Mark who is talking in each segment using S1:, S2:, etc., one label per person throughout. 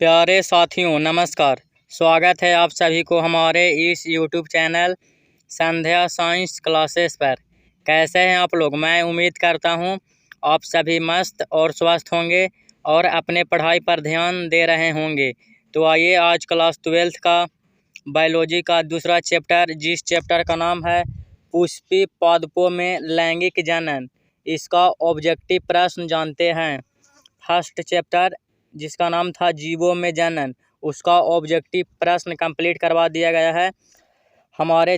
S1: प्यारे साथियों नमस्कार। स्वागत है आप सभी को हमारे इस YouTube चैनल संध्या साइंस क्लासेस पर। कैसे हैं आप लोग? मैं उम्मीद करता हूं आप सभी मस्त और स्वस्थ होंगे और अपने पढ़ाई पर ध्यान दे रहे होंगे। तो आइए आज क्लास 12th का बायोलॉजी का दूसरा चैप्टर, जिस चैप्टर का नाम है पुष्पी पादपों में लैंगिक जनन, इसका ऑब्जेक्टिव प्रश्न जानते हैं। फर्स्ट चैप्टर जिसका नाम था जीवों में जनन, उसका ऑब्जेक्टिव प्रश्न कंप्लीट करवा दिया गया है। हमारे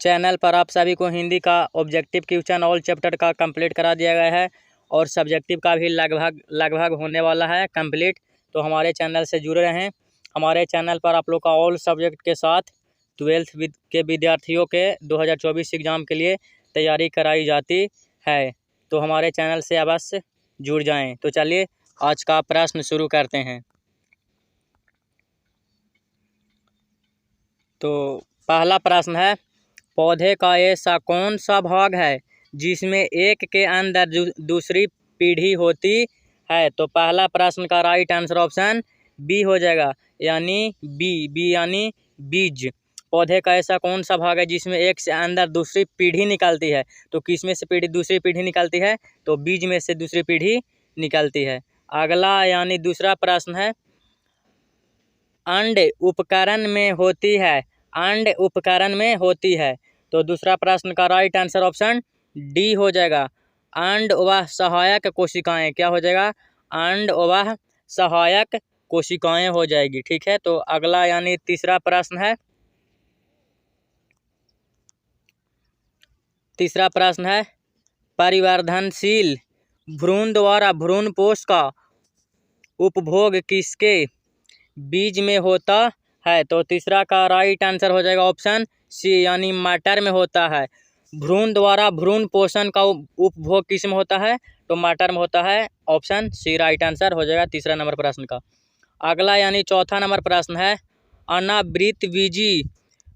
S1: चैनल पर आप सभी को हिंदी का ऑब्जेक्टिव क्वेश्चन ऑल चैप्टर का कंप्लीट करा दिया गया है और सब्जेक्टिव का भी लगभग होने वाला है कंप्लीट। तो हमारे चैनल से जुड़े रहें। हमारे चैनल पर आप लोग का ऑल सब्जेक्ट के साथ 12th के विद्यार्थियों के 2024 एग्ज़ाम के लिए तैयारी कराई जाती है। तो हमारे चैनल से अवश्य जुड़ जाएं। तो चलिए आज का प्रश्न शुरू करते हैं। तो पहला प्रश्न है, पौधे का ऐसा कौन सा भाग है जिसमें एक के अंदर दूसरी पीढ़ी होती है? तो पहला प्रश्न का राइट आंसर ऑप्शन बी हो जाएगा, यानी बी यानी बीज। पौधे का ऐसा कौन सा भाग है जिसमें एक से अंदर दूसरी पीढ़ी निकलती है? तो किस में से दूसरी पीढ़ी निकलती है? तो बीज में से दूसरी पीढ़ी निकलती है। अगला यानी दूसरा प्रश्न है, अंड उपकरण में होती है। अंड उपकरण में होती है। तो दूसरा प्रश्न का राइट आंसर ऑप्शन डी हो जाएगा, अंड व सहायक कोशिकाएं। क्या हो जाएगा? अंड व सहायक कोशिकाएं हो जाएगी। ठीक है। तो अगला यानी तीसरा प्रश्न है, परिवर्धनशील भ्रूण द्वारा भ्रूणपोष का उपभोग किसके बीज में होता है? तो तीसरा का राइट आंसर हो जाएगा ऑप्शन सी, यानी मटर में होता है। भ्रूण द्वारा भ्रूण पोषण का उपभोग किस में होता है? तो मटर में होता है। ऑप्शन सी राइट आंसर हो जाएगा तीसरा नंबर प्रश्न का। अगला यानी चौथा नंबर प्रश्न है, अनावृत बीजी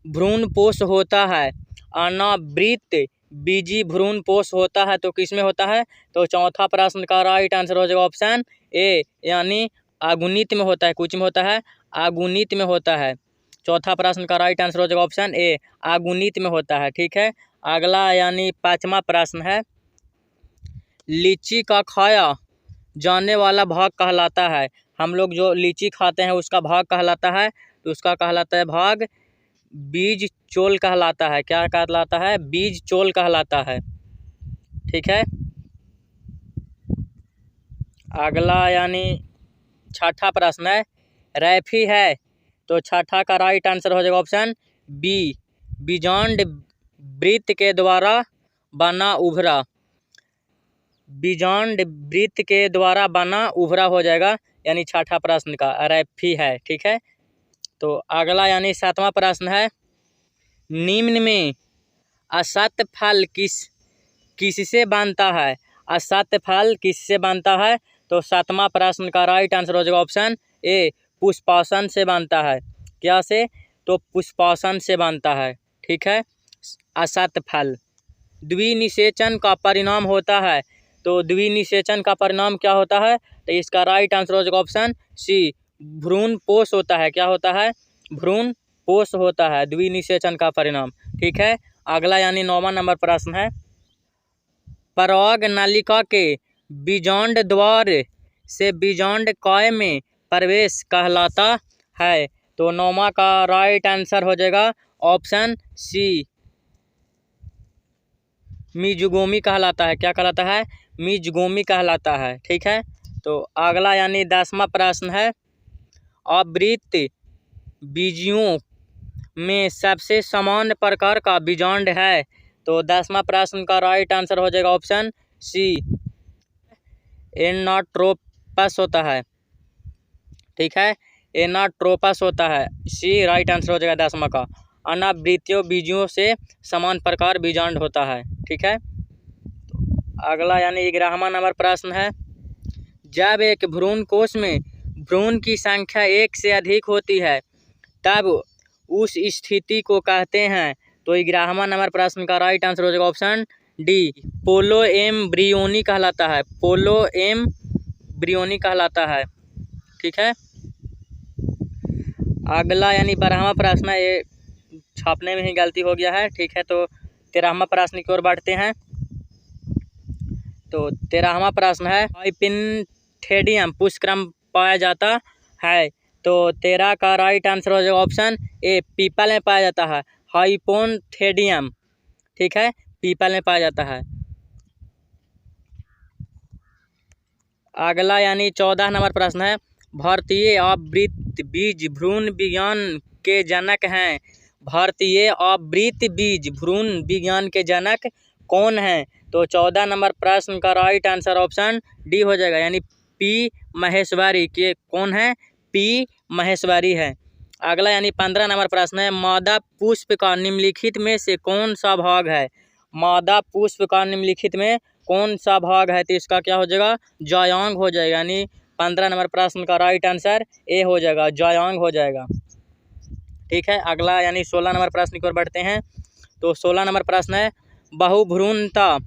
S1: भ्रूणपोष होता है। अनावृत बीजी भ्रूणपोष होता है तो किस में होता है? तो चौथा प्रश्न का राइट आंसर हो जाएगा ऑप्शन ए, यानी अगुणित में होता है। कुछ में होता है? अगुणित में होता है। चौथा प्रश्न का राइट आंसर हो जाएगा ऑप्शन ए, अगुणित में होता है। ठीक है। अगला यानी पांचवा प्रश्न है, लीची का खाया जाने वाला भाग कहलाता है। हम लोग जो लीची खाते हैं उसका भाग कहलाता है, तो उसका कहलाता है भाग बीज चोल कहलाता है। क्या कहलाता है? बीज चोल कहलाता है। ठीक है। अगला यानी छठा प्रश्न है, रैफी है। तो छठा का राइट आंसर हो जाएगा ऑप्शन बी, बीजांड वृत्त के द्वारा बना उभरा। बीजांड वृत्त के द्वारा बना उभरा हो जाएगा, यानी छठा प्रश्न का रैफी है। ठीक है। तो अगला यानी सातवां प्रश्न है, निम्न में असत्य फल किससे बनता है? असत्य फल किससे बनता है? तो सातवां प्रश्न का राइट आंसर हो जाएगा ऑप्शन ए, पुष्पासन से बनता है। क्या से? तो पुष्पासन से बनता है। ठीक है। असत्य फल द्विनिषेचन का परिणाम होता है। तो द्विनिषेचन का परिणाम क्या होता है? तो इसका राइट आंसर हो जाएगा ऑप्शन सी, भ्रूणपोष होता है। क्या होता है? भ्रूणपोष होता है द्विनिषेचन का परिणाम। ठीक है। अगला यानी 9वां नंबर प्रश्न है, पराग नलिका के बीजांड द्वार से बीजांड काय में प्रवेश कहलाता है। तो 9वां का राइट आंसर हो जाएगा ऑप्शन सी, मीज़ोगोमी कहलाता है। क्या कहलाता है? मीज़ोगोमी कहलाता है। ठीक है। तो अगला यानी 10वां प्रश्न है, आवृत बीजियों में सबसे सामान्य प्रकार का बीजांड है। तो 10वां प्रश्न का राइट आंसर हो जाएगा ऑप्शन सी, एनाट्रोपस होता है। ठीक है। एनाट्रोपस होता है। सी राइट आंसर हो जाएगा 10वां का। अनावृत्तीय बीजियों से समान प्रकार बीजांड होता है। ठीक है। अगला यानी 11वां नंबर प्रश्न है, जब एक भ्रूण कोश में भ्रूण की संख्या एक से अधिक होती है तब उस स्थिति को कहते हैं। तो 11वां नंबर प्रश्न का राइट आंसर हो जाएगा ऑप्शन डी, पोलो एम्ब्रियोनी कहलाता है। पोलो एम्ब्रियोनी कहलाता है। ठीक है। अगला यानी 12वां प्रश्न है, ये छापने में ही गलती हो गया है, ठीक है। तो 13वां प्रश्न की ओर बढ़ते हैं। तो 13वां प्रश्न है, हाइपिनथेडियम पुष्पक्रम पाया जाता है। तो 13 का राइट आंसर हो जाएगा ऑप्शन ए, पीपल में पाया जाता है हाइपोन्थेडियम, ठीक है, पीपल में पाया जाता है। अगला यानी 14 नंबर प्रश्न है, भारतीय आवृत्त बीज भ्रूण विज्ञान के जनक हैं। भारतीय आवृत्त बीज भ्रूण विज्ञान के जनक कौन हैं? तो 14 नंबर प्रश्न का राइट आंसर ऑप्शन डी हो जाएगा, यानी पी महेश्वरी के कौन है? पी महेश्वरी है। अगला यानी 15 नंबर प्रश्न है, मादा पुष्प का निम्नलिखित में से कौन सा भाग है? मादा पुष्प का निम्नलिखित में कौन सा भाग है? तो इसका क्या हो जाएगा? जायांग हो जाएगा, यानी 15 नंबर प्रश्न का राइट आंसर ए हो जाएगा, जायांग हो जाएगा, ठीक है। अगला यानी 16 नंबर प्रश्न की ओर बढ़ते हैं। तो 16 नंबर प्रश्न है, बहुभ्रूणता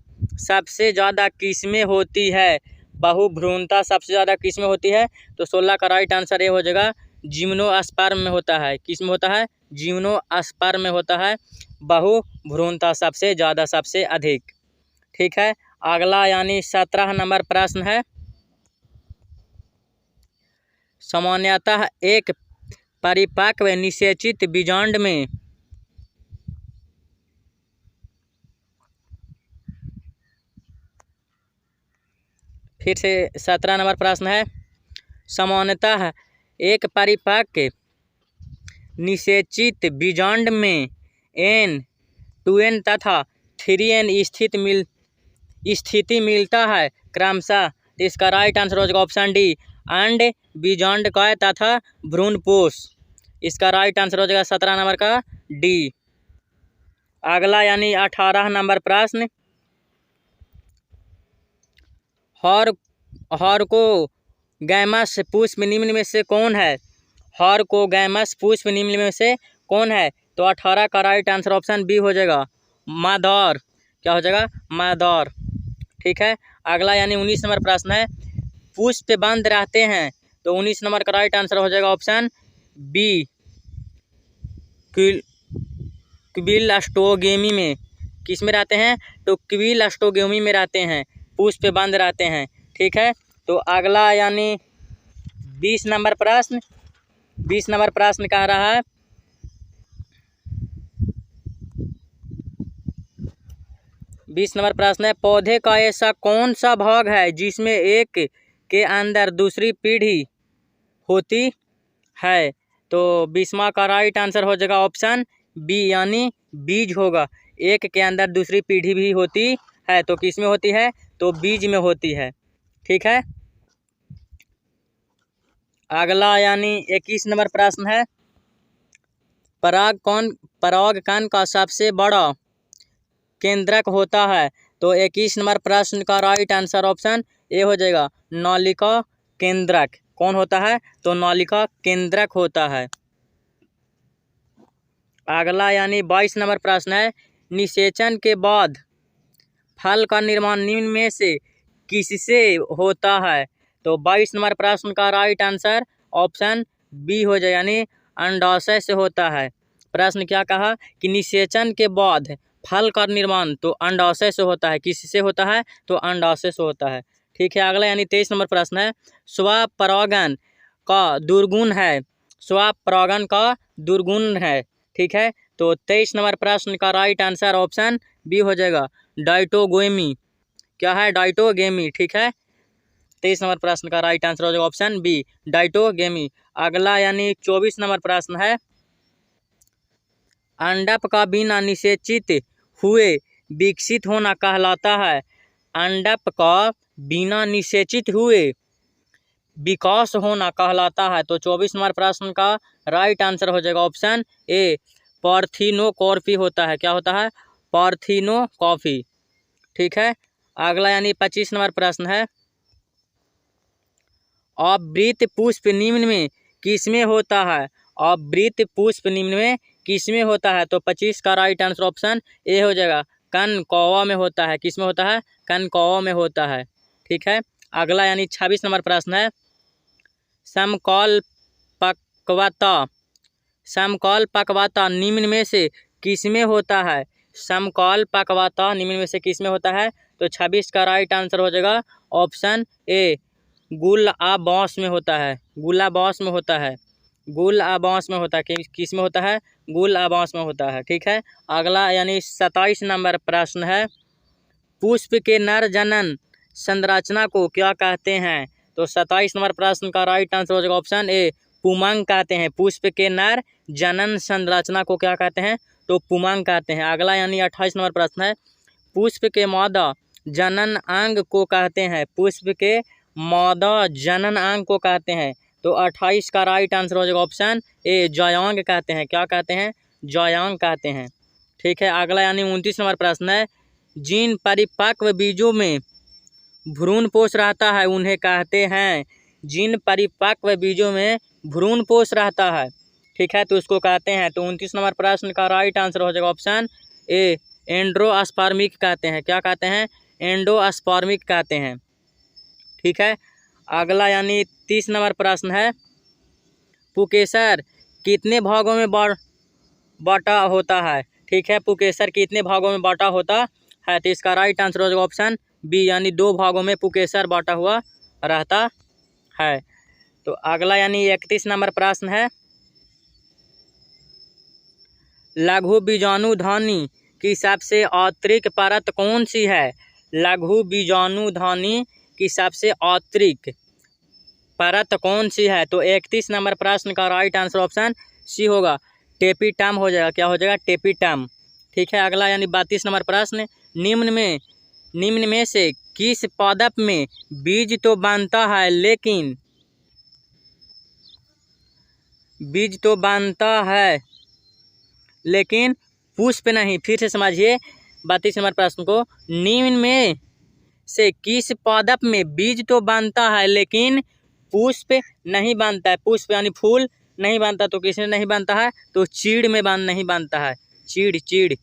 S1: सबसे ज़्यादा किसमें होती है? बहुभ्रूणता सबसे ज़्यादा किसमें होती है? तो 16 का राइट आंसर ये हो जाएगा, जिम्नोस्पर्म में होता है। किस में होता है? जिम्नोस्पर्म में होता है बहुभ्रूणता सबसे ज़्यादा, सबसे अधिक, ठीक है। अगला यानी 17 नंबर प्रश्न है, सामान्यतः एक परिपक्व निषेचित बीजांड में फिर से 17 नंबर प्रश्न है, सामान्यतः एक परिपक्व निषेचित बीजांड में N2N तथा 3N स्थिति मिलता है क्रमशः। इसका राइट आंसर हो जाएगा ऑप्शन डी, अंड बीजांड काय तथा भ्रूणपोष। इसका राइट आंसर हो जाएगा 17 नंबर का डी। अगला यानी 18 नंबर प्रश्न, हार्कोगैमस पुष्प निम्न में से कौन है? हार्कोगैमस पुष्प निम्न में से कौन है? तो 18 का राइट आंसर ऑप्शन बी हो जाएगा, मादार। क्या हो जाएगा? मादार, ठीक है। अगला यानी 19 नंबर प्रश्न है, पुष्प बंद रहते हैं। तो 19 नंबर का राइट आंसर हो जाएगा ऑप्शन बी, क्विलस्टोगेमी में। किस में रहते हैं? तो क्विलस्टोगेमी में रहते हैं, पुष्प बंद रहते हैं, ठीक है। तो अगला यानी 20 नंबर प्रश्न, 20 नंबर प्रश्न कह रहा है, पौधे का ऐसा कौन सा भाग है जिसमें एक के अंदर दूसरी पीढ़ी होती है? तो 20वां का राइट आंसर हो जाएगा ऑप्शन बी, यानी बीज होगा। एक के अंदर दूसरी पीढ़ी भी होती है, तो किस में होती है? तो बीज में होती है, ठीक है। अगला यानी 21 नंबर प्रश्न है, परागकण का सबसे बड़ा केंद्रक होता है। तो 21 नंबर प्रश्न का राइट आंसर ऑप्शन ए हो जाएगा, नलिका केंद्रक। कौन होता है? तो नलिका केंद्रक होता है। अगला यानी 22 नंबर प्रश्न है, निषेचन के बाद फल का निर्माण निम्न में से किससे होता है? तो 22 नंबर प्रश्न का राइट आंसर ऑप्शन बी हो जाए, यानी अंडाशय से होता है। प्रश्न क्या कहा कि निषेचन के बाद फल का निर्माण तो अंडाशय से होता है। किससे होता है? तो अंडाशय से होता है, ठीक है। अगला यानी 23 नंबर प्रश्न है, स्वपरागण का दुर्गुण है। स्वपरागण का दुर्गुण है, ठीक है। तो 23 नंबर प्रश्न का राइट आंसर ऑप्शन बी हो जाएगा, डाइटोगेमी। क्या है? डाइटोगेमी, ठीक है। 23 नंबर प्रश्न का राइट आंसर हो जाएगा ऑप्शन बी, डाइटोगेमी। अगला यानी 24 नंबर प्रश्न है, अंडक का बिना निषेचित हुए विकसित होना कहलाता है। अंडक का बिना निषेचित हुए विकास होना कहलाता है। तो 24 नंबर प्रश्न का राइट आंसर हो जाएगा ऑप्शन ए, पार्थिनोकॉर्पी होता है। क्या होता है? पार्थिनोकॉर्पी, ठीक है। अगला यानी 25 नंबर प्रश्न है, आवृत्त पुष्प निम्न में किसमें होता है? आवृत्त पुष्प निम्न में किसमें होता है? तो 25 का राइट आंसर ऑप्शन ए हो जाएगा, कनकौवा में होता है। किसमें होता है? कनकौवा में होता है, ठीक है। अगला यानी 26 नंबर प्रश्न है, समकाल पक्वता समकाल पकवाता निम्न में से किसमें होता है? समकाल पकवाता निम्न में से किसमें होता है? तो 26 का राइट आंसर हो जाएगा ऑप्शन ए, गुलआबास में होता है। गुलआबास में होता है। गुलआबास में होता है। किस में होता है? गुलआबास में होता है। ठीक है। अगला यानी 27 नंबर प्रश्न है, पुष्प के नर जनन संरचना को क्या कहते हैं? तो 27 नंबर प्रश्न का राइट आंसर हो जाएगा ऑप्शन ए, पुमंग कहते हैं। पुष्प के नर जनन संरचना को क्या कहते हैं? तो पुमंग कहते हैं। अगला यानी 28 नंबर प्रश्न है, पुष्प के मादा जनन अंग को कहते हैं। पुष्प के मादा जनन अंग को कहते हैं। तो 28 का राइट आंसर हो जाएगा ऑप्शन ए, जायांग कहते हैं। क्या कहते हैं? जायांग कहते हैं। ठीक है। अगला यानी 29 नंबर प्रश्न है, जिन परिपक्व बीजों में भ्रूणपोष रहता है उन्हें कहते हैं। जिन परिपक्व बीजों में भ्रूणपोष रहता है, ठीक है, तो उसको कहते हैं। तो 29 नंबर प्रश्न का राइट आंसर हो जाएगा ऑप्शन ए, एंड्रोस्पर्मिक कहते हैं। क्या कहते हैं? एंडोस्पर्मिक कहते हैं। ठीक है। अगला यानी 30 नंबर प्रश्न है, पुकेसर कितने भागों में बांटा होता है? ठीक है। पुकेसर कितने भागों में बांटा होता है? तो इसका राइट आंसर हो जाएगा ऑप्शन बी, यानी 2 भागों में पुकेसर बांटा हुआ रहता है। तो अगला यानी 31 नंबर प्रश्न है, लघु बीजाणुधानी की सबसे आंतरिक परत कौन सी है? लघु बीजाणुधानी की सबसे आंतरिक परत कौन सी है? तो 31 नंबर प्रश्न का राइट आंसर ऑप्शन सी होगा, टेपिटम हो जाएगा। क्या हो जाएगा? टेपिटम। ठीक है। अगला यानी 32 नंबर प्रश्न, निम्न में से किस पादप में बीज तो बनता है लेकिन पुष्प नहीं? फिर से समझिए 32 नंबर प्रश्न को, निम्न में से किस पादप में बीज तो बनता है लेकिन पुष्प नहीं बनता है? पुष्प यानी फूल नहीं बनता, तो किसमें नहीं बनता है? तो चीड़ में नहीं बनता है। चीड़।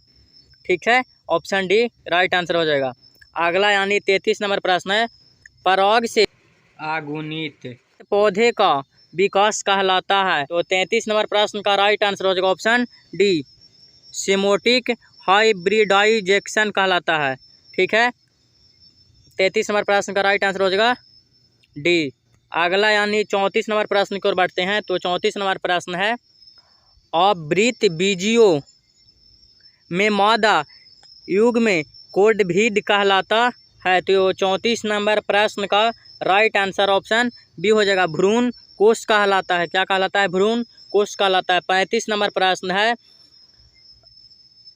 S1: ठीक है। ऑप्शन डी राइट आंसर हो जाएगा। अगला यानी 33 नंबर प्रश्न है, पराग से आगुनित पौधे का विकास कहलाता है। तो 33 नंबर प्रश्न का राइट आंसर हो जाएगा ऑप्शन डी, सिम्बोटिक हाइब्रिडाइजेशन कहलाता है। ठीक है। 33 नंबर प्रश्न का राइट आंसर हो जाएगा डी। अगला यानी 34 नंबर प्रश्न की ओर बढ़ते हैं। तो 34 नंबर प्रश्न है, आवृत बीजियों में मादा युग में कोडभीद कहलाता है। तो 34 नंबर प्रश्न का राइट आंसर ऑप्शन बी हो जाएगा, भ्रूण कोष कहलाता है। क्या कहलाता है? भ्रूण कोष कहलाता है। 35 नंबर प्रश्न है,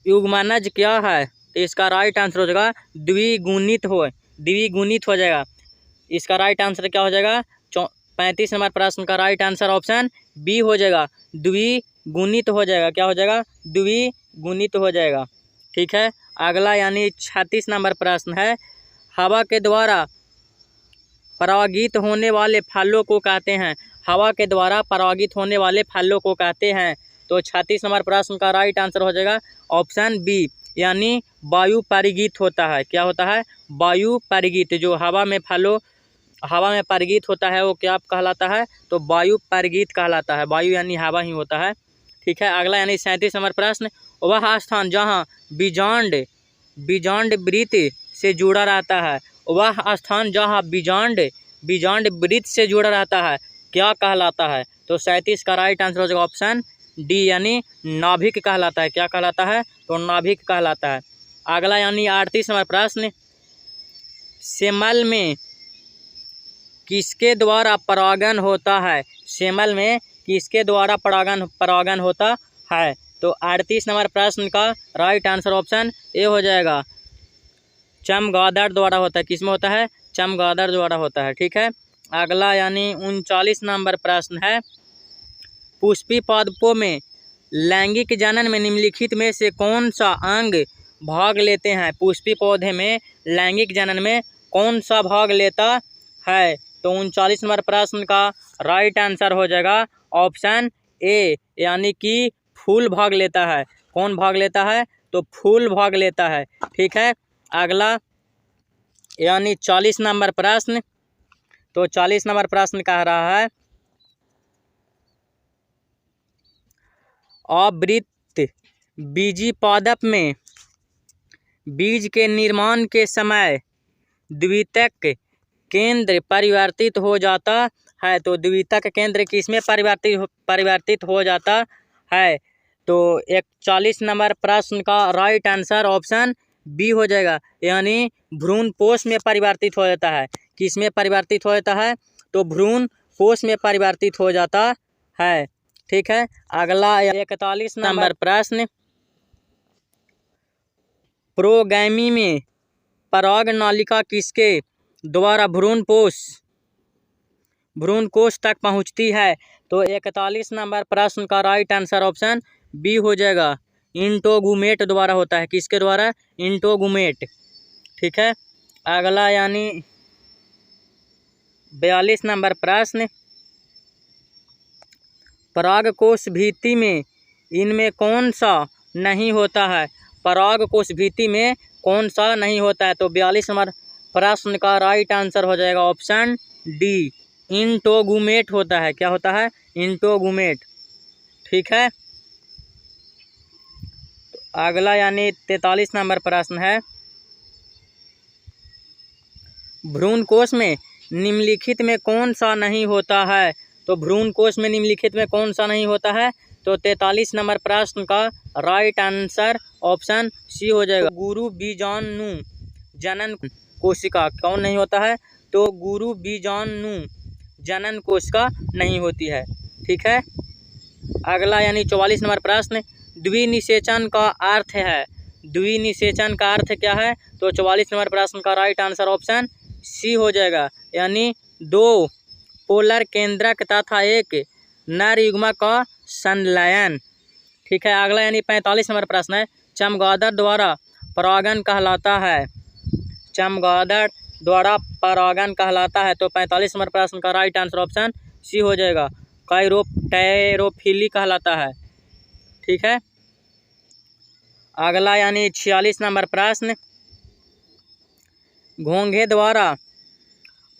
S1: युग्मनज क्या है? तो इसका राइट आंसर हो जाएगा द्विगुणित हो जाएगा। इसका राइट आंसर क्या हो जाएगा? 35 नंबर प्रश्न का राइट आंसर ऑप्शन बी हो जाएगा, द्विगुणित हो जाएगा। क्या हो जाएगा? द्विगुणित हो जाएगा। ठीक है। अगला यानी 36 नंबर प्रश्न है, हवा के द्वारा परागित होने वाले फलों को कहते हैं। हवा के द्वारा परागित होने वाले फलों को कहते हैं। तो 36 नंबर प्रश्न का राइट आंसर हो जाएगा ऑप्शन बी, यानी वायु परिगीत होता है। क्या होता है? वायु परिगीत। जो हवा में परिगीत होता है वो क्या कहलाता है? तो वायु परिगीत कहलाता है। वायु यानी हवा ही होता है। ठीक है। अगला यानी 37 नंबर प्रश्न, वह स्थान जहाँ बीजांड वृत्त से जुड़ा रहता है। वह स्थान जहाँ बीजांड वृत्त से जुड़ा रहता है क्या कहलाता है? तो 37 का राइट आंसर हो जाएगा ऑप्शन डी, यानी नाभिक कहलाता है। क्या कहलाता है? तो नाभिक कहलाता है। अगला यानी 38 नंबर प्रश्न, सेमल में किसके द्वारा परागन होता है? सेमल में किसके द्वारा परागन होता है? तो 38 नंबर प्रश्न का राइट आंसर ऑप्शन ए हो जाएगा, चमगादड़ द्वारा होता है। किसमें होता है? चमगादड़ द्वारा होता है। ठीक है। अगला यानी 39 नंबर प्रश्न है, पुष्पी पादपों में लैंगिक जनन में निम्नलिखित में से कौन सा अंग भाग लेते हैं? पुष्पी पौधे में लैंगिक जनन में कौन सा भाग लेता है? तो 39 नंबर प्रश्न का राइट आंसर हो जाएगा ऑप्शन ए, यानी कि फूल भाग लेता है। कौन भाग लेता है? तो फूल भाग लेता है। ठीक है। अगला यानी 40 नंबर प्रश्न, तो 40 नंबर प्रश्न कह रहा है, आवृत्त बीजी पादप में बीज के निर्माण के समय द्वितीयक केंद्र परिवर्तित हो जाता है। तो द्वितीयक केंद्र किसमें परिवर्तित हो जाता है? तो 41 नंबर प्रश्न का राइट आंसर ऑप्शन बी हो जाएगा, यानी भ्रूण पोष में परिवर्तित हो जाता है। किसमें परिवर्तित हो जाता है? तो भ्रूण पोष में परिवर्तित हो जाता है। ठीक है, अगला 41 नंबर प्रश्न, प्रोगैमी में पराग नालिका किसके द्वारा भ्रूण कोष तक पहुंचती है? तो 41 नंबर प्रश्न का राइट आंसर ऑप्शन बी हो जाएगा, इंटोगुमेट द्वारा होता है। किसके द्वारा? इंटोगुमेट। ठीक है, अगला यानी 42 नंबर प्रश्न, परागकोश भित्ति में इनमें कौन सा नहीं होता है? परागकोश भित्ति में कौन सा नहीं होता है? तो 42 नंबर प्रश्न का राइट आंसर हो जाएगा ऑप्शन डी, इंटोगुमेट होता है। क्या होता है? इंटोगुमेट। ठीक है, तो अगला यानी 43 नंबर प्रश्न है, भ्रूण कोश में निम्नलिखित में कौन सा नहीं होता है? तो भ्रूण कोश में निम्नलिखित में कौन सा नहीं होता है? तो 43 नंबर प्रश्न का राइट आंसर ऑप्शन सी हो जाएगा, गुरु बीजाणु जनन कोशिका। कौन नहीं होता है? तो गुरु बीजाणु जनन कोशिका नहीं होती है। ठीक है, अगला यानी 44 नंबर प्रश्न, द्विनिषेचन का अर्थ है। द्विनिषेचन का अर्थ क्या है? तो 44 नंबर प्रश्न का राइट आंसर ऑप्शन सी हो जाएगा, यानी दो पोलर केंद्रक तथा एक नर युग्मक का संलयन। ठीक है, अगला यानी 45 नंबर प्रश्न है, चमगादड़ द्वारा परागण कहलाता है। चमगादड़ द्वारा परागण कहलाता है। तो 45 नंबर प्रश्न का राइट आंसर ऑप्शन सी हो जाएगा, काइरोप्टेरोफिली कहलाता है। ठीक है, अगला यानी 46 नंबर प्रश्न, घोंघे द्वारा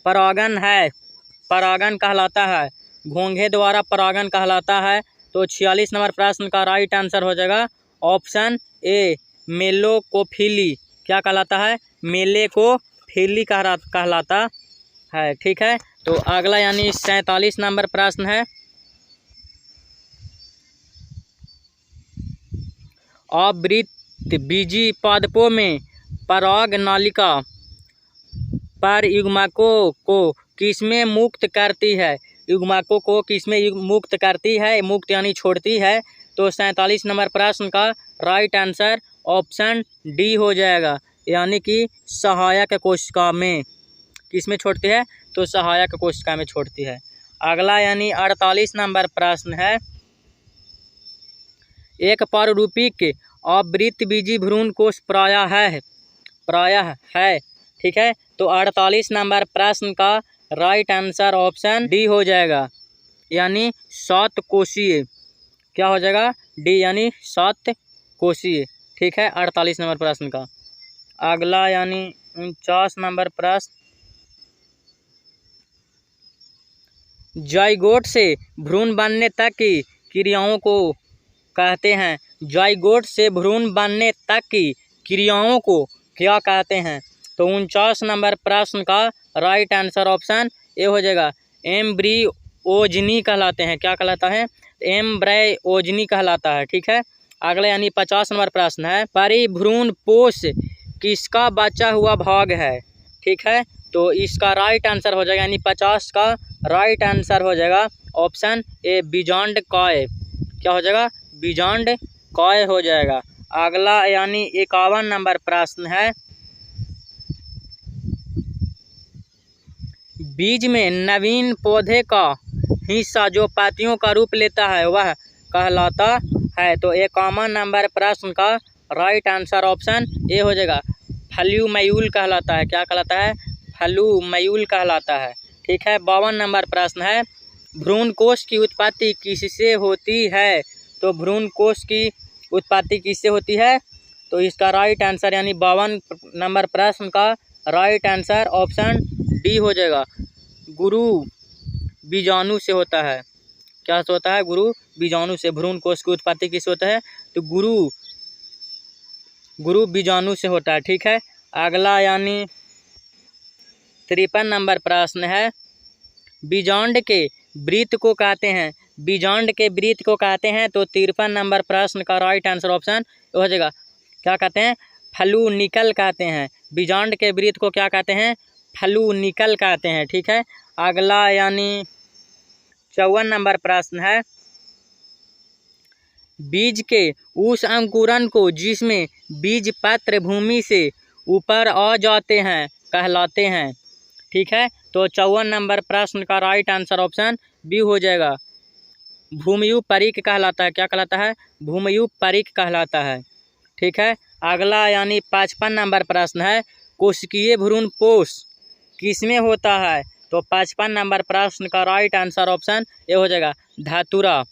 S1: परागण कहलाता है। घोंघे द्वारा परागण कहलाता है। तो 46 नंबर प्रश्न का राइट आंसर हो जाएगा ऑप्शन ए, मेलेकोफिली। क्या कहलाता है? मेलेकोफिली कहलाता है। ठीक है, तो अगला यानी 47 नंबर प्रश्न है, आवृत्त बीजी पादपों में पराग नालिका पर युग्मकों को किसमें मुक्त करती है? युग्मकों को किसमें मुक्त करती है? मुक्त यानी छोड़ती है। तो 47 नंबर प्रश्न का राइट आंसर ऑप्शन डी हो जाएगा, यानी कि सहायक कोशिका में। किसमें छोड़ती है? तो सहायक कोशिका में छोड़ती है। अगला यानी 48 नंबर प्रश्न है, एक पारुरूपिक आवृत्त बीजी भ्रूण कोश प्रायः है। ठीक है, तो 48 नंबर प्रश्न का राइट आंसर ऑप्शन डी हो जाएगा, यानी 7 कोशीय। क्या हो जाएगा? डी, यानी 7 कोशीय। ठीक है, 48 नंबर प्रश्न का। अगला यानी 49 नंबर प्रश्न, जाइगोट से भ्रूण बनने तक की क्रियाओं को कहते हैं। जाइगोट से भ्रूण बनने तक की क्रियाओं को क्या कहते हैं? तो 49 नंबर प्रश्न का राइट आंसर ऑप्शन ए हो जाएगा, एम्ब्रियोजनी कहलाते हैं। क्या कहलाता है? एम्ब्रियोजनी कहलाता है। ठीक है, अगले यानी 50 नंबर प्रश्न है, परिभ्रूण पोष किसका बचा हुआ भाग है? ठीक है, तो इसका राइट आंसर हो जाएगा, यानी 50 का राइट आंसर हो जाएगा ऑप्शन ए, बीजांड काय। क्या हो जाएगा? बीजांड काय हो जाएगा। अगला यानी 51 नंबर प्रश्न है, बीज में नवीन पौधे का हिस्सा जो पत्तियों का रूप लेता है वह कहलाता है। तो 51 नंबर प्रश्न का राइट आंसर ऑप्शन ए हो जाएगा, फ्लूमयूल कहलाता है। क्या कहलाता है? फ्लूमयूल कहलाता है। ठीक है, 52 नंबर प्रश्न है, भ्रूण कोश की उत्पत्ति किससे होती है? तो भ्रूण कोश की उत्पत्ति किससे होती है? तो इसका राइट आंसर यानी 52 नंबर प्रश्न का राइट आंसर ऑप्शन डी हो जाएगा, गुरु बीजाणु से होता है। क्या से होता है? गुरु बीजाणु से। भ्रूण कोश की उत्पत्ति किससे होता है? तो गुरु बीजाणु से होता है। ठीक है, अगला यानी 53 नंबर प्रश्न है, बीजांड के वृत्त को कहते हैं। बीजांड के वृत्त को कहते हैं। तो 53 नंबर प्रश्न का राइट आंसर ऑप्शन हो जाएगा, क्या कहते हैं? फ्लूनिकल कहते हैं। बीजांड के वृत्त को क्या कहते हैं? फ्लूनिकल कहते हैं। ठीक है, अगला यानी 54 नंबर प्रश्न है, बीज के उस अंकुरन को जिसमें बीज पत्र भूमि से ऊपर आ जाते हैं कहलाते हैं। ठीक है, तो 54 नंबर प्रश्न का राइट आंसर ऑप्शन बी हो जाएगा, भूमयु परिक कहलाता है। क्या कहलाता है? भूमयु परिक कहलाता है। ठीक है, अगला यानी 55 नंबर प्रश्न है, कोशिकीय भ्रूणपोष किसमें होता है? तो 55 नंबर प्रश्न का राइट आंसर ऑप्शन ये हो जाएगा, धातुरा।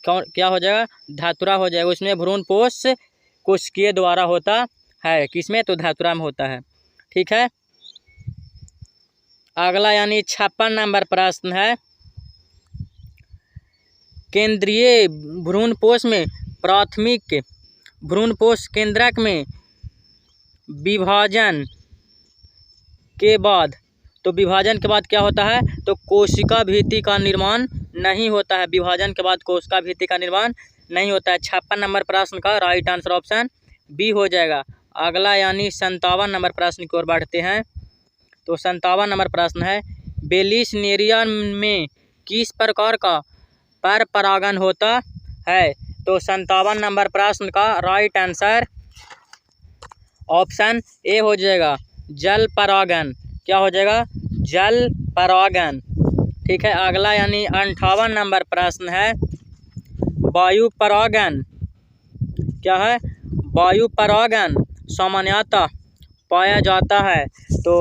S1: क्या हो जाएगा? धातुरा हो जाएगा। उसमें भ्रूणपोष कोशिकीय द्वारा होता है। किसमें? तो धातुरा में होता है। ठीक है, अगला यानी 56 नंबर प्रश्न है, केंद्रीय भ्रूणपोष में प्राथमिक भ्रूणपोष केंद्रक में विभाजन के बाद, तो विभाजन के बाद क्या होता है? तो कोशिका भित्ति का निर्माण नहीं होता है। विभाजन के बाद कोशिका भित्ति का निर्माण नहीं होता है। 56 नंबर प्रश्न का राइट आंसर ऑप्शन बी हो जाएगा। अगला यानी 57 नंबर प्रश्न की ओर बढ़ते हैं। तो 57 नंबर प्रश्न है, बेलिसनेरिया में किस प्रकार का पर परागन होता है? तो 57 नंबर प्रश्न का राइट आंसर ऑप्शन ए हो जाएगा, जल परागन। क्या हो जाएगा? जल परागन। ठीक है, अगला यानी 58 नंबर प्रश्न है, वायु परागन क्या है? वायु परागन सामान्यतः पाया जाता है। तो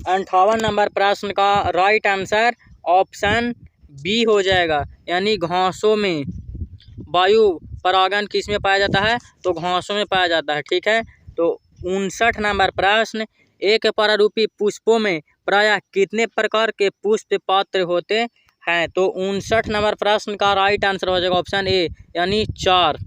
S1: 58 नंबर प्रश्न का राइट आंसर ऑप्शन बी हो जाएगा, यानी घासों में वायु परागन किस में पाया जाता है? तो घासों में पाया जाता है। ठीक है, तो 59 नंबर प्रश्न, एक परारूपी पुष्पों में प्रायः कितने प्रकार के पुष्प पात्र होते हैं? तो 59 नंबर प्रश्न का राइट आंसर हो जाएगा ऑप्शन ए, यानी 4।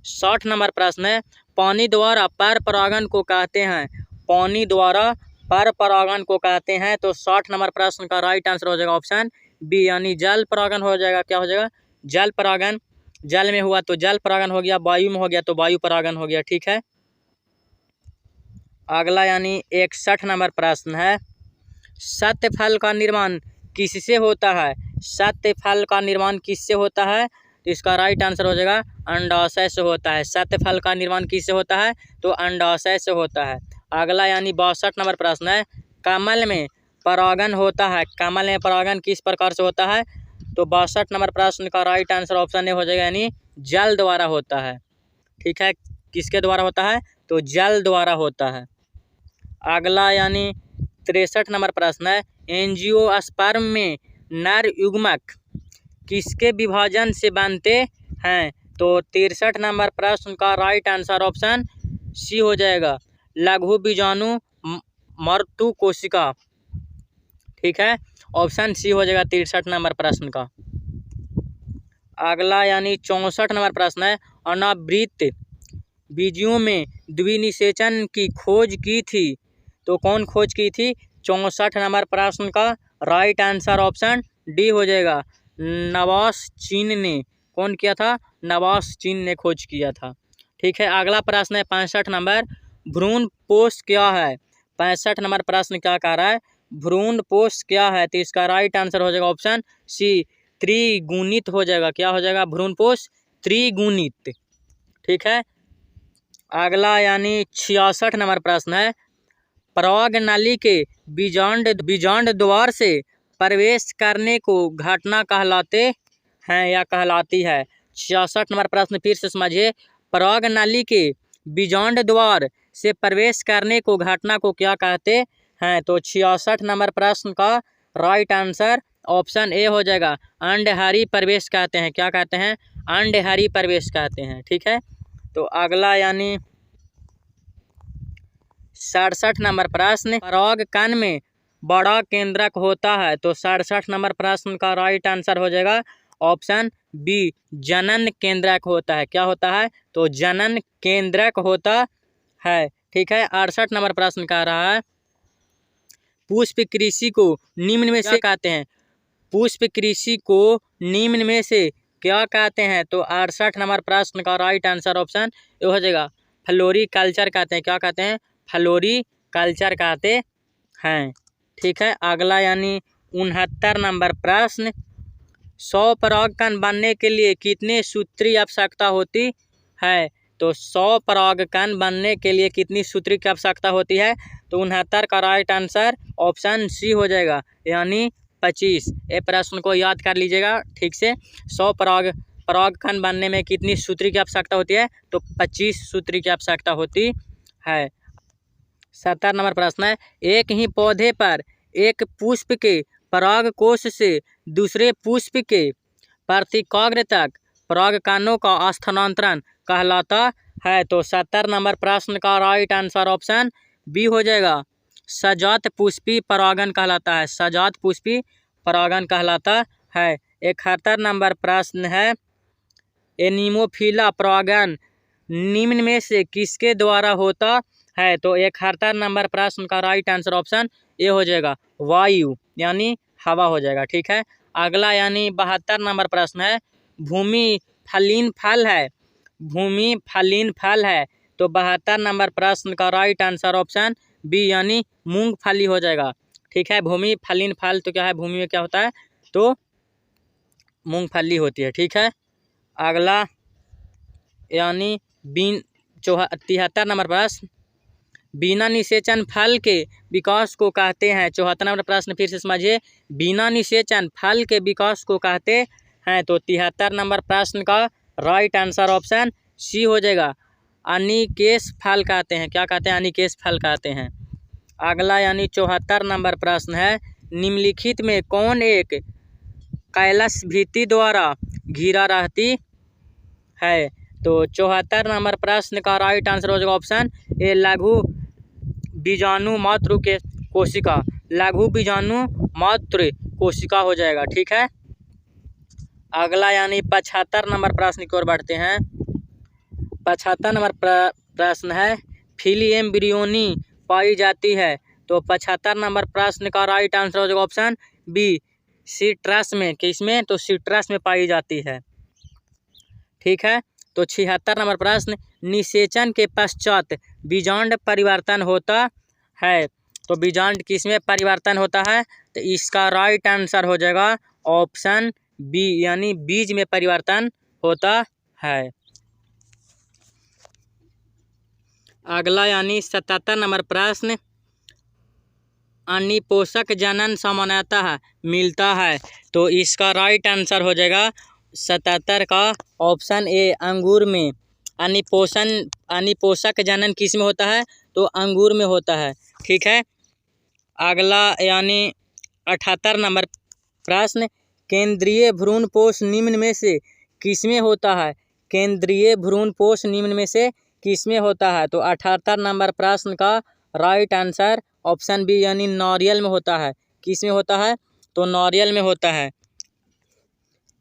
S1: 60 नंबर प्रश्न है, पानी द्वारा पर परागन को कहते हैं। पानी द्वारा पर परागन को कहते हैं। तो 60 नंबर प्रश्न का राइट आंसर हो जाएगा ऑप्शन बी, यानी जल परागन हो जाएगा। क्या हो जाएगा? जल परागन। जल में हुआ तो जल परागन हो गया, वायु में हो गया तो वायु परागन हो गया। ठीक है, अगला यानी 61 नंबर प्रश्न है, सत्य फल का निर्माण किससे होता है? सत्य फल का निर्माण किससे होता है? तो इसका राइट आंसर हो जाएगा, अंडाशय से होता है। सत्य फल का निर्माण किससे होता है? तो अंडाशय से होता है। अगला यानी 62 नंबर प्रश्न है, कमल में परागन होता है। कमल में परागन किस प्रकार से होता है? तो 62 नंबर प्रश्न का राइट आंसर ऑप्शन ए हो जाएगा, यानी जल द्वारा होता है। ठीक है, किसके द्वारा होता है? तो जल द्वारा होता है। अगला यानी 63 नंबर प्रश्न है, एंजियोस्पर्म में नर युग्मक किसके विभाजन से बनते हैं? तो 63 नंबर प्रश्न का राइट आंसर ऑप्शन सी हो जाएगा, लघु बीजाणु मर्तु कोशिका। ठीक है, ऑप्शन सी हो जाएगा 63 नंबर प्रश्न का। अगला यानी 64 नंबर प्रश्न है, अनावृत बीजियों में द्विनिषेचन की खोज की थी। तो कौन खोज की थी? 64 नंबर प्रश्न का राइट आंसर ऑप्शन डी हो जाएगा, नवास-चीन ने। कौन किया था? नवास-चीन ने खोज किया था। ठीक है, अगला प्रश्न है 65 नंबर, भ्रूणपोष क्या है? 65 नंबर प्रश्न क्या कह रहा है? भ्रूणपोष क्या है? तो इसका राइट आंसर हो जाएगा ऑप्शन सी, त्रिगुणित हो जाएगा। क्या हो जाएगा? भ्रूणपोष त्रिगुणित। ठीक है, अगला यानी 66 नंबर प्रश्न है, पराग नली के बीजांड द्वार से प्रवेश करने को घटना कहलाते हैं या कहलाती है? 66 नंबर प्रश्न फिर से समझिए, पराग नली के बीजांड द्वार से प्रवेश करने को घटना को क्या कहते हैं? तो 66 नंबर प्रश्न का राइट आंसर ऑप्शन ए हो जाएगा, अंडहरी प्रवेश कहते हैं। क्या कहते हैं? अंडहरी प्रवेश कहते हैं। ठीक है, तो अगला यानी 67 नंबर प्रश्न, पराग कण में बड़ा केंद्रक होता है? तो 67 नंबर प्रश्न का राइट आंसर हो जाएगा ऑप्शन बी, जनन केंद्रक होता है। क्या होता है? तो जनन केंद्रक होता है। ठीक है, 68 नंबर प्रश्न कह रहा है पुष्प कृषि को निम्न में से कहते हैं? पुष्प कृषि को निम्न में से क्या कहते हैं? तो 68 नंबर प्रश्न का राइट आंसर ऑप्शन ए हो जाएगा फ्लोरिकल्चर कहते हैं। क्या कहते हैं? फ्लोरिकल्चर कहते हैं। ठीक है, अगला यानी 69 नंबर प्रश्न 100 परागकण बनने के लिए कितने सूत्री आवश्यकता होती है? तो 100 परागकण बनने के लिए कितनी सूत्री की आवश्यकता होती है? तो 69 का राइट आंसर ऑप्शन सी हो जाएगा, यानी 25। ये प्रश्न को याद कर लीजिएगा ठीक से। 100 परागकण बनने में कितनी सूत्री की आवश्यकता होती है? तो 25 सूत्री की आवश्यकता होती है। 70 नंबर प्रश्न है एक ही पौधे पर एक पुष्प के परागकोश से दूसरे पुष्प के प्रतिकाग्र तक परागकणों का स्थानांतरण कहलाता है? तो 70 नंबर प्रश्न का राइट आंसर ऑप्शन बी हो जाएगा, सजात पुष्पी परागण कहलाता है। सजात पुष्पी परागण कहलाता है। 71 नंबर प्रश्न है एनीमोफिला परागण निम्न में से किसके द्वारा होता है? तो 71 नंबर प्रश्न का राइट आंसर ऑप्शन ए हो जाएगा, वायु यानी हवा हो जाएगा। ठीक है, अगला यानी 72 नंबर प्रश्न है भूमि फलीन फल है? भूमि फलीन फल है? तो 72 नंबर प्रश्न का राइट आंसर ऑप्शन बी यानी मूंगफली हो जाएगा। ठीक है, भूमि फलीन फल तो क्या है? भूमि में क्या होता है? तो मूंगफली होती है। ठीक है, अगला यानी 73 नंबर प्रश्न बिना निषेचन फल के विकास को कहते हैं? 74 नंबर प्रश्न फिर से समझिए, बिना निषेचन फल के विकास को कहते हैं? तो 73 नंबर प्रश्न का राइट आंसर ऑप्शन सी हो जाएगा, अनिकेश फल कहते हैं। क्या कहते हैं? अनिकेश फल कहते हैं। अगला यानी 74 नंबर प्रश्न है निम्नलिखित में कौन एक कैलस भित्ति द्वारा घिरा रहती है? तो 74 नंबर प्रश्न का राइट आंसर हो जाएगा ऑप्शन ए, लघु बीजाणु मात्र के कोशिका। लघु बीजाणु मात्र कोशिका हो जाएगा। ठीक है, अगला यानी 75 नंबर प्रश्न की ओर बढ़ते हैं। 75 नंबर प्रश्न है फिली एम्ब्रियोनी पाई जाती है? तो 75 नंबर प्रश्न का राइट आंसर हो जाएगा ऑप्शन बी, सिट्रस में। किसमें? तो सिट्रस में पाई जाती है। ठीक है, तो 76 नंबर प्रश्न निषेचन के पश्चात बीजांड परिवर्तन होता है? तो बीजांड किसमें परिवर्तन होता है? तो इसका राइट आंसर हो जाएगा ऑप्शन बी, यानी बीज में परिवर्तन होता है। अगला यानी 77 नंबर प्रश्न अनिपोषक जनन सामान्यतः मिलता है? तो इसका राइट आंसर हो जाएगा 77 का ऑप्शन ए, अंगूर में। अनिपोषक जनन किस में होता है? तो अंगूर में होता है। ठीक है, अगला यानी 78 नंबर प्रश्न केंद्रीय भ्रूणपोष निम्न में से किसमें होता है? केंद्रीय भ्रूणपोष निम्न में से किसमें होता है? तो 78 नंबर प्रश्न का राइट आंसर ऑप्शन बी, यानी नारियल में होता है। किस में होता है? तो नारियल में होता है।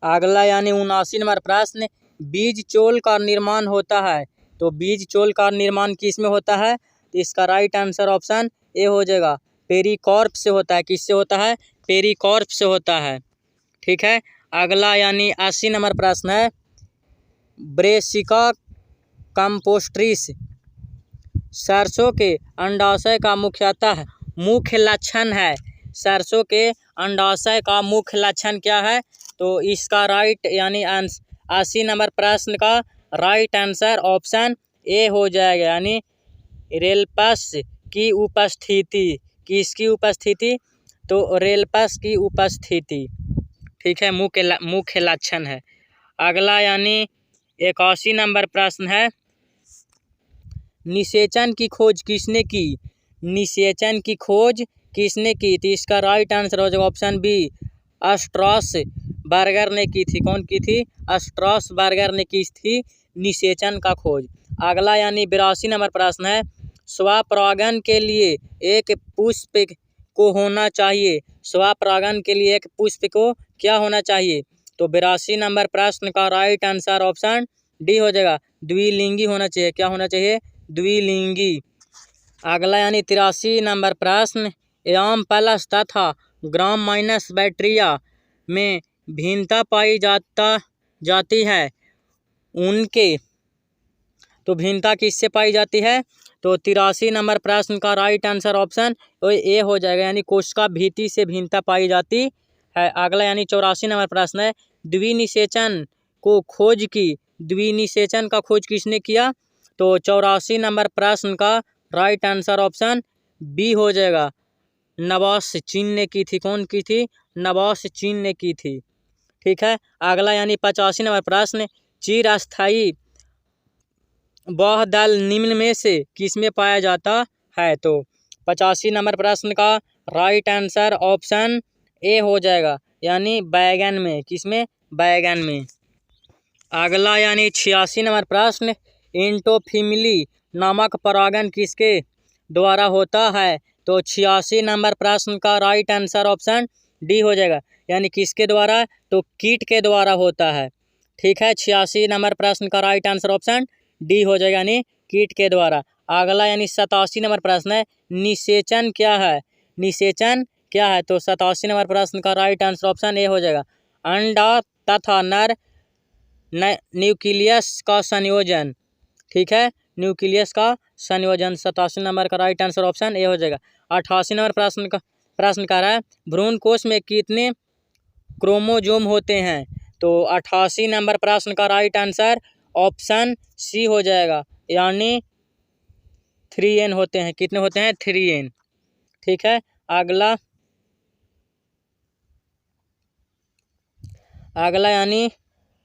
S1: अगला यानी 79 नंबर प्रश्न बीज चोल का निर्माण होता है? तो बीज चोल का निर्माण किस में होता है? तो इसका राइट आंसर ऑप्शन ए हो जाएगा, पेरिकॉर्प से होता है। किससे होता है? पेरिकॉर्प से होता है। ठीक है, अगला यानी 80 नंबर प्रश्न है ब्रेसिका कंपोस्ट्रिस सरसों के अंडाशय का मुख्यतः मुख्य लक्षण है? सरसों के अंडाशय का मुख्य लक्षण क्या है? तो इसका राइट यानी 80 नंबर प्रश्न का राइट आंसर ऑप्शन ए हो जाएगा, यानी रेलपस की उपस्थिति। किसकी उपस्थिति? तो रेलपस की उपस्थिति। ठीक है, मुख्य लक्षण है। अगला यानी 81 नंबर प्रश्न है निषेचन की खोज किसने की? निषेचन की खोज किसने की? तो इसका राइट आंसर हो जाएगा ऑप्शन बी, स्ट्रॉसबर्गर ने की थी। कौन की थी? स्ट्रॉसबर्गर ने की थी निषेचन का खोज। अगला यानी 82 नंबर प्रश्न है स्वपरागण के लिए एक पुष्प को होना चाहिए? स्वपरागण के लिए एक पुष्प को क्या होना चाहिए? तो 82 नंबर प्रश्न का राइट आंसर ऑप्शन डी हो जाएगा, द्विलिंगी होना चाहिए। क्या होना चाहिए? द्विलिंगी। अगला यानी 83 नंबर प्रश्न, एम प्लस तथा ग्राम माइनस बैक्टीरिया में भिन्नता पाई जाती है उनके, तो भिन्नता किससे पाई जाती है? तो 83 नंबर प्रश्न का राइट आंसर ऑप्शन ए हो जाएगा, यानी कोशिका भित्ति से भिन्नता पाई जाती है। अगला यानी 84 नंबर प्रश्न है, द्विनिषेचन को खोज की। द्विनिषेचन का खोज किसने किया? तो 84 नंबर प्रश्न का राइट आंसर ऑप्शन बी हो जाएगा, नवास चीन ने की थी। कौन की थी? नवास चीन ने की थी। ठीक है। अगला यानी 85 नंबर प्रश्न, चिरस्थायी बहुदल निम्न में से किसमें पाया जाता है? तो 85 नंबर प्रश्न का राइट आंसर ऑप्शन ए हो जाएगा, यानी बैगन में। किसमें? बैगन में। अगला यानी 86 नंबर प्रश्न, इंटोफिमिली नामक परागण किसके द्वारा होता है? तो 86 नंबर प्रश्न का राइट आंसर ऑप्शन डी हो जाएगा, यानी किसके द्वारा? तो कीट के द्वारा होता है। ठीक है। 86 नंबर प्रश्न का राइट आंसर ऑप्शन डी हो जाएगा, यानी कीट के द्वारा। अगला यानी 87 नंबर प्रश्न है, निषेचन क्या है? निषेचन क्या है? तो 87 नंबर प्रश्न का राइट आंसर ऑप्शन ए हो जाएगा, अंडा तथा नर न्यूक्लियस का संयोजन। ठीक है, न्यूक्लियस का संयोजन। 87 नंबर का राइट आंसर ऑप्शन ए हो जाएगा। 88 नंबर प्रश्न का रहा है, भ्रूण कोश में कितने क्रोमोजोम होते हैं? तो 88 नंबर प्रश्न का राइट आंसर ऑप्शन सी हो जाएगा, यानी 3n होते हैं। कितने होते हैं? 3n। ठीक है। अगला यानी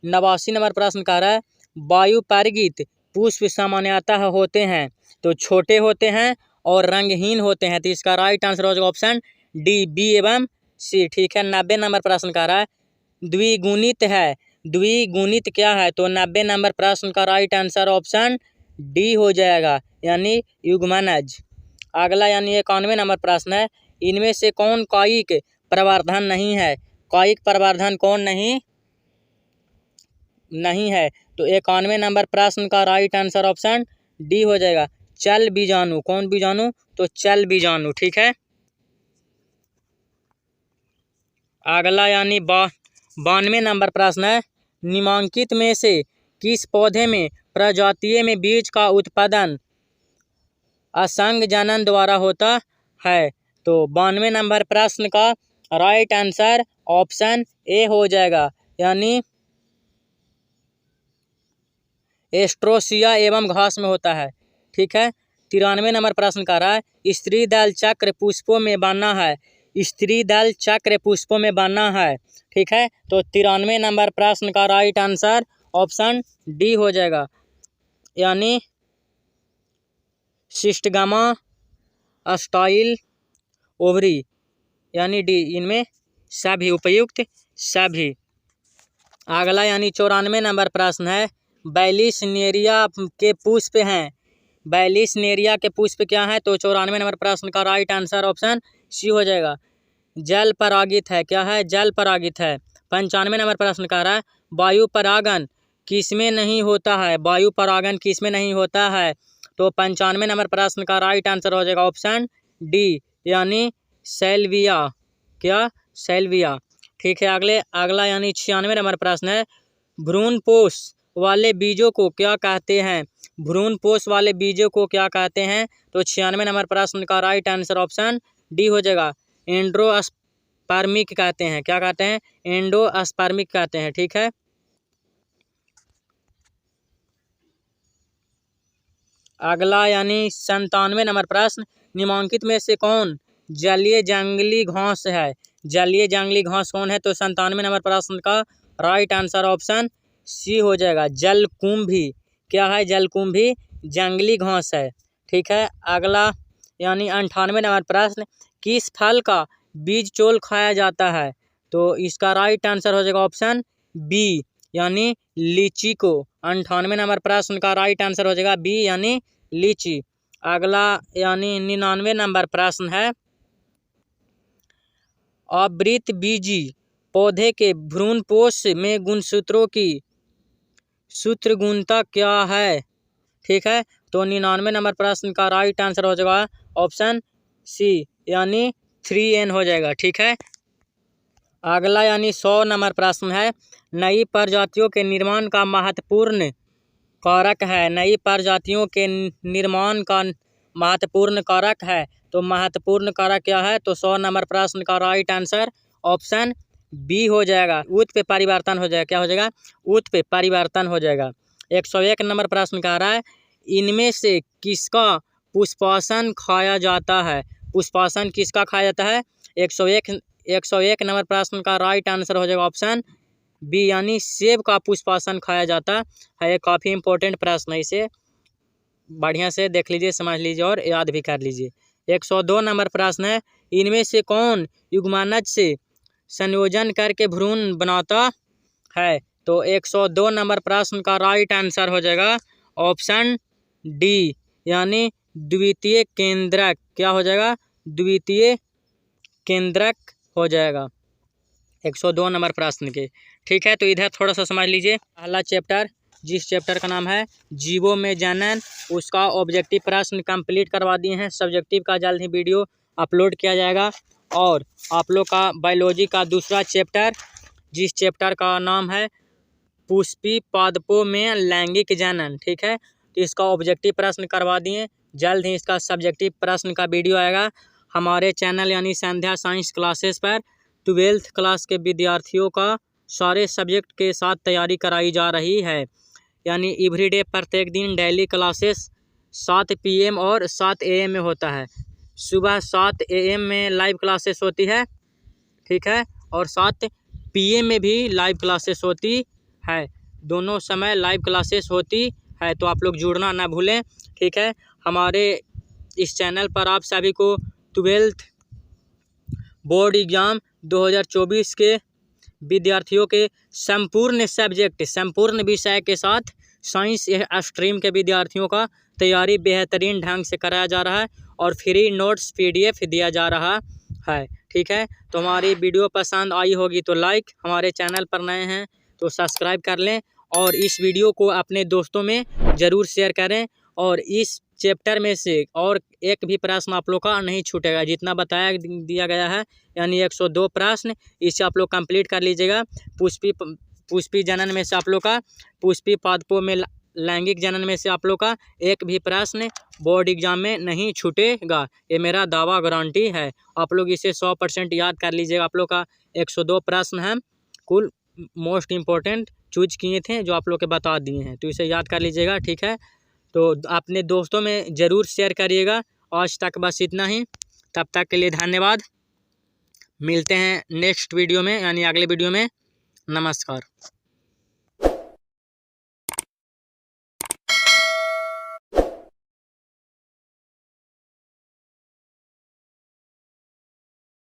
S1: 89 नंबर प्रश्न का रहा है, वायु परिगीत पुष्प सामान्यतः होते हैं, तो छोटे होते हैं और रंगहीन होते हैं। तो इसका राइट आंसर हो जाएगा ऑप्शन डी, बी एवं सी। ठीक है। 90 नंबर प्रश्न का रहा है, द्विगुणित है। द्विगुणित क्या है? तो 90 नंबर प्रश्न का राइट आंसर ऑप्शन डी हो जाएगा, यानी युग्मनज। अगला यानी 91 नंबर प्रश्न है, इनमें से कौन कायिक प्रवर्धन नहीं है? कायिक प्रवर्धन कौन नहीं है? तो 91 नंबर प्रश्न का राइट आंसर ऑप्शन डी हो जाएगा, चल बीजाणु। कौन बीजाणु? तो चल बीजाणु। ठीक है। अगला यानी 92 नंबर प्रश्न है, निम्नलिखित में से किस पौधे में प्रजातियों में बीज का उत्पादन असंग जनन द्वारा होता है? तो 92 नंबर प्रश्न का राइट आंसर ऑप्शन ए हो जाएगा, यानी एस्ट्रोसिया एवं घास में होता है। ठीक है। 93 नंबर प्रश्न का रहा है, स्त्री दल चक्र पुष्पों में बना है। स्त्री दल चक्र पुष्पों में बना है। ठीक है। तो 93 नंबर प्रश्न का राइट आंसर ऑप्शन डी हो जाएगा, यानी सिस्टगमा स्टाइल ओवरी, यानी डी, इनमें सभी उपयुक्त सभी। अगला यानी 94 नंबर प्रश्न है, बैलिसनेरिया के पुष्प हैं। बैलिसनेरिया के पुष्प क्या है? तो 94 नंबर प्रश्न का राइट आंसर ऑप्शन सी हो जाएगा, जल परागित है। क्या है? जल परागित है। 95 नंबर प्रश्न का रहा है, वायु परागण किसमें नहीं होता है? वायु परागण किसमें नहीं होता है? तो 95 नंबर प्रश्न का राइट आंसर हो जाएगा ऑप्शन डी, यानी सेल्विया। क्या? सेल्विया। ठीक है। अगला यानी 96 नंबर प्रश्न है, भ्रूणपोष वाले बीजों को क्या कहते हैं? भ्रूणपोष वाले बीजों को क्या कहते हैं? तो 96 नंबर प्रश्न का राइट आंसर ऑप्शन डी हो जाएगा, एंडोस्पर्मिक कहते हैं। क्या कहते हैं? एंडोस्पर्मिक कहते हैं। ठीक है। अगला यानी 97 नंबर प्रश्न, निम्नलिखित में से कौन जलीय जंगली घास है? जलीय जंगली घास कौन है? तो 97 नंबर प्रश्न का राइट आंसर ऑप्शन सी हो जाएगा, जलकुंभी। क्या है? जलकुंभी जंगली घास है। ठीक है। अगला यानी 98 नंबर प्रश्न, किस फल का बीज चोल खाया जाता है? तो इसका राइट आंसर हो जाएगा ऑप्शन बी, यानी लीची को। 98 नंबर प्रश्न का राइट आंसर हो जाएगा बी, यानी लीची। अगला यानी 99 नंबर प्रश्न है, आवृतबीजी पौधे के भ्रूणपोष में गुणसूत्रों की सूत्र गुणता क्या है? ठीक है, तो 99 नंबर प्रश्न का राइट आंसर हो जाएगा ऑप्शन सी यानी 3n हो जाएगा। ठीक है, अगला यानी 100 नंबर प्रश्न है, नई प्रजातियों के निर्माण का महत्वपूर्ण कारक है। नई प्रजातियों के निर्माण का महत्वपूर्ण कारक है, तो महत्वपूर्ण कारक क्या है? तो 100 नंबर प्रश्न का राइट आंसर ऑप्शन बी हो जाएगा, उत्परिवर्तन परिवर्तन हो जाएगा। क्या हो जाएगा? उत्परिवर्तन परिवर्तन हो जाएगा। 101 नंबर प्रश्न कह रहा है, इनमें से किसका पुष्पासन खाया जाता है? पुष्पासन किसका खाया जाता है? 101 नंबर प्रश्न का राइट आंसर हो जाएगा ऑप्शन बी यानी सेब का पुष्पासन खाया जाता है। ये काफ़ी इंपॉर्टेंट प्रश्न है, इसे बढ़िया से देख लीजिए, समझ लीजिए और याद भी कर लीजिए। 102 नंबर प्रश्न है, इनमें से कौन युग्मनज से संयोजन करके भ्रूण बनाता है? तो 102 नंबर प्रश्न का राइट आंसर हो जाएगा ऑप्शन डी यानी द्वितीय केंद्रक। क्या हो जाएगा? द्वितीय केंद्रक हो जाएगा 102 नंबर प्रश्न के। ठीक है, तो इधर थोड़ा सा समझ लीजिए। पहला चैप्टर, जिस चैप्टर का नाम है जीवों में जनन, उसका ऑब्जेक्टिव प्रश्न कंप्लीट करवा दिए हैं। सब्जेक्टिव का जल्द ही वीडियो अपलोड किया जाएगा। और आप लोग का बायोलॉजी का दूसरा चैप्टर, जिस चैप्टर का नाम है पुष्पी पादपों में लैंगिक जनन, ठीक है, तो इसका ऑब्जेक्टिव प्रश्न करवा दिए। जल्द ही इसका सब्जेक्टिव प्रश्न का वीडियो आएगा हमारे चैनल यानी संध्या साइंस क्लासेस पर। 12th क्लास के विद्यार्थियों का सारे सब्जेक्ट के साथ तैयारी कराई जा रही है, यानी एवरीडे प्रत्येक दिन डेली क्लासेस 7 PM और 7 AM में होता है। सुबह 7 AM में लाइव क्लासेस होती है, ठीक है, और 7 PM में भी लाइव क्लासेस होती है। दोनों समय लाइव क्लासेस होती है, तो आप लोग जुड़ना ना भूलें। ठीक है, हमारे इस चैनल पर आप सभी को 12th बोर्ड एग्ज़ाम 2024 के विद्यार्थियों के संपूर्ण सब्जेक्ट, संपूर्ण विषय के साथ साइंस स्ट्रीम के विद्यार्थियों का तैयारी बेहतरीन ढंग से कराया जा रहा है और फ्री नोट्स PDF दिया जा रहा है। ठीक है, तो हमारी वीडियो पसंद आई होगी तो लाइक, हमारे चैनल पर नए हैं तो सब्सक्राइब कर लें और इस वीडियो को अपने दोस्तों में ज़रूर शेयर करें। और इस चैप्टर में से और एक भी प्रश्न आप लोग का नहीं छूटेगा, जितना बताया दिया गया है यानी 102 प्रश्न, इसे आप लोग कंप्लीट कर लीजिएगा। पुष्पी जनन में से आप लोग का, पुष्पी पादपों में लैंगिक जनन में से आप लोग का एक भी प्रश्न बोर्ड एग्जाम में नहीं छूटेगा, ये मेरा दावा गारंटी है। आप लोग इसे 100% याद कर लीजिएगा। आप लोग का 102 प्रश्न हैं, कुल मोस्ट इम्पोर्टेंट चूज किए थे जो आप लोग के बता दिए हैं, तो इसे याद कर लीजिएगा। ठीक है, तो अपने दोस्तों में ज़रूर शेयर करिएगा। आज तक बस इतना ही, तब तक के लिए धन्यवाद। मिलते हैं नेक्स्ट वीडियो में यानी अगले वीडियो में। नमस्कार।